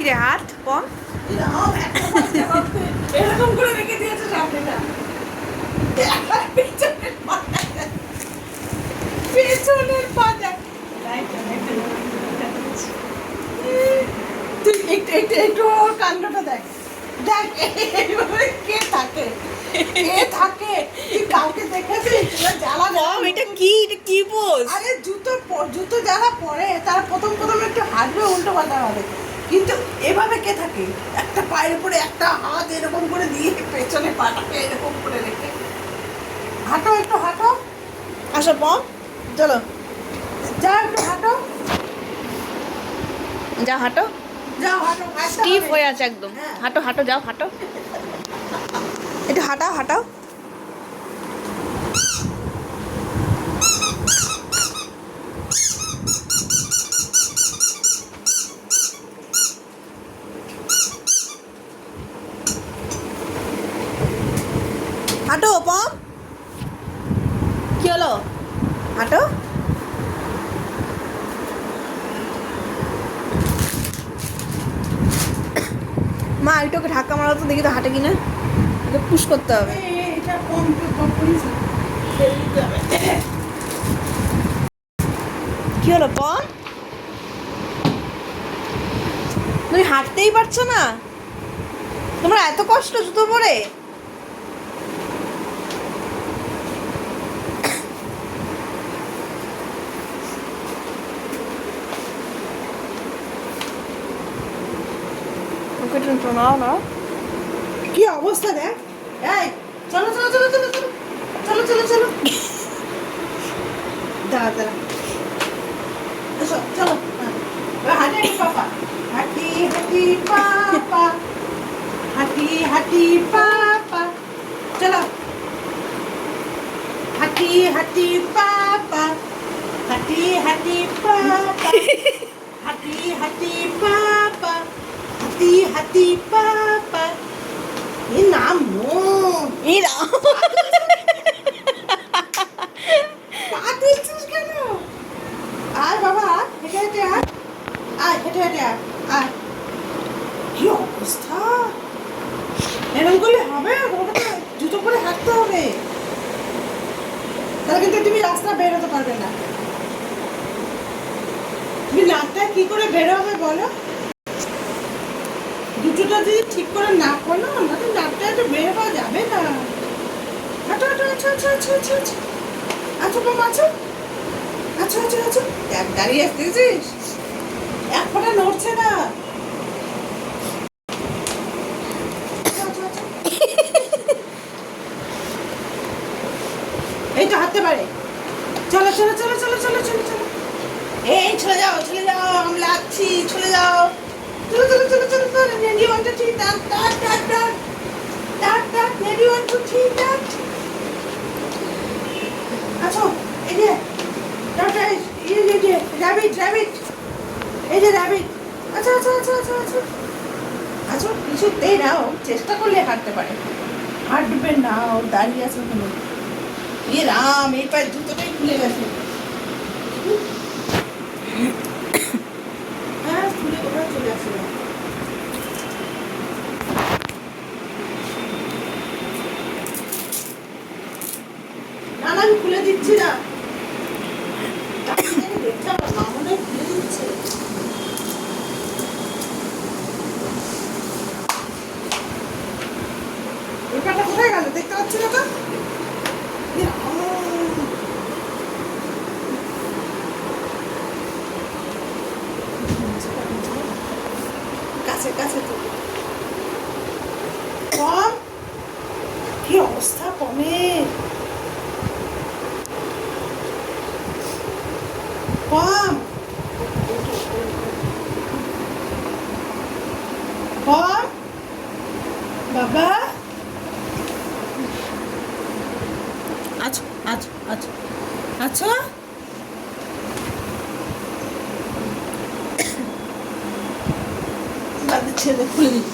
কিরে হাত পম এরকম করে রেখে দিয়েছে সামনেটা পেছনের পাটা তুই একটু ওর কাণ্ডটা দেখ দেখ এইভাবে কে থাকে কে থাকে তুই কাউকে দেখেছিস জ্বালা এটা কি পোজ? আরে জুতো যারা পরে তারা প্রথম একটু হাঁটবে উল্টো পাল্টা হবে, কিন্তু এভাবে কে থাকে একটা পায়ের উপরে একটা হাত এরকম করে দিয়ে পেছনে পাটাকে এরকম করে রেখে হাঁটো, একটু হাঁটো। আসো পম চলো যা একটু হাঁটো, যা হাঁটো। যাও হাঁটো। স্টিফ হয়ে আছে একদম। হ্যাঁ। হাঁটো হাঁটো যাও হাঁটো, একটু হাঁটাও হাঁটাও। হাঁটো পম, কি হলো? হাঁটো। মা এটাকে ধাক্কা মারা তো দেখি তো হাঁটে কিনা, এটা পুশ করতে হবে। এটা কম করিস না। কি হলো পম, তুমি হাঁটতেই পারছো না? তোমার এত কষ্ট জুতো পরে? ওকে একটু নাও না। কি অবস্থা দেখ, এই চলো চলো চলো চলো চলো চলো চলো চলো দাঁড়া দাঁড়া, এসো চলো। হাঁটি হাঁটি পাপা, হাঁটি হাঁটি পাপা, হাঁটি হাঁটি পাপা, চলো। হাঁটি হাঁটি পাপা, হাঁটি হাঁটি পাপা, হাঁটি হাঁটি পাপা, হাঁটি হাঁটি পাপা। এ নাম নো, এই রাম, পা তুলছিস কেন? আয় বাবা, হেঁটে হেঁটে আয়, আয় হেঁটে হেঁটে আয়, আয়। কি অবস্থা, এরকম করলে হবে? তোমাকে জুতো পরে হাঁটতে হবে, তাহলে কিন্তু তুমি রাস্তা বেরোতে পারবে না। তুমি রাস্তায় কি করে বেরোবে বলো? জুতোটা যদি ঠিক করে না করো না, তো রাস্তায় তো বের হওয়া যাবে না। হাঁটো হাঁটো, আচ্ছা আচ্ছা আচ্ছা আচ্ছা আচ্ছা আচ্ছা বাবা, আচ্ছা আচ্ছা আচ্ছা আচ্ছা, দেখ দাঁড়িয়ে আসতেছিস, এক ফোঁটা নড়ছে না। আচ্ছা, আচ্ছা, আচ্ছা। এই তো হাঁটতে পারে, চলো চলো চলো চলো চলো চলো চলো, এই চলে যাও আমি লাগছি, চলে যাও, চলো চলো চলো চলো চলো, রেডি 1 2 3 টাট টাট টাট টাট টাট টাট, রেডি 1 2 3 টাট। আচ্ছা এই যে টাটা, এই যে র্যাবিট র্যাবিট, এই যে র্যাবিট, আচ্ছা আচ্ছা আচ্ছা আচ্ছা আচ্ছা আচ্ছা, কিছুতেই না ও চেষ্টা করলে হাঁটতে পারে, হাঁটবে না, ও দাঁড়িয়ে আছে ওখানে। এ রাম, এই পায়ের জুতোটাই খুলে গেছে। হ্যাঁ খুলে কোথায় চলে আসলো? না না, আমি খুলে দিচ্ছি না, দেখতে হবে, মা মনে হয় খুলে দিচ্ছে। ওই পাটা কোথায় গেল দেখতে পাচ্ছি না তো। এ রাম। কাছে কাছে তো কম, কি অবস্থা কমের, কম কম বাবা, আচ্ছা আচ্ছা আচ্ছা আচ্ছা, ছেলে খুলে দিচ্ছি।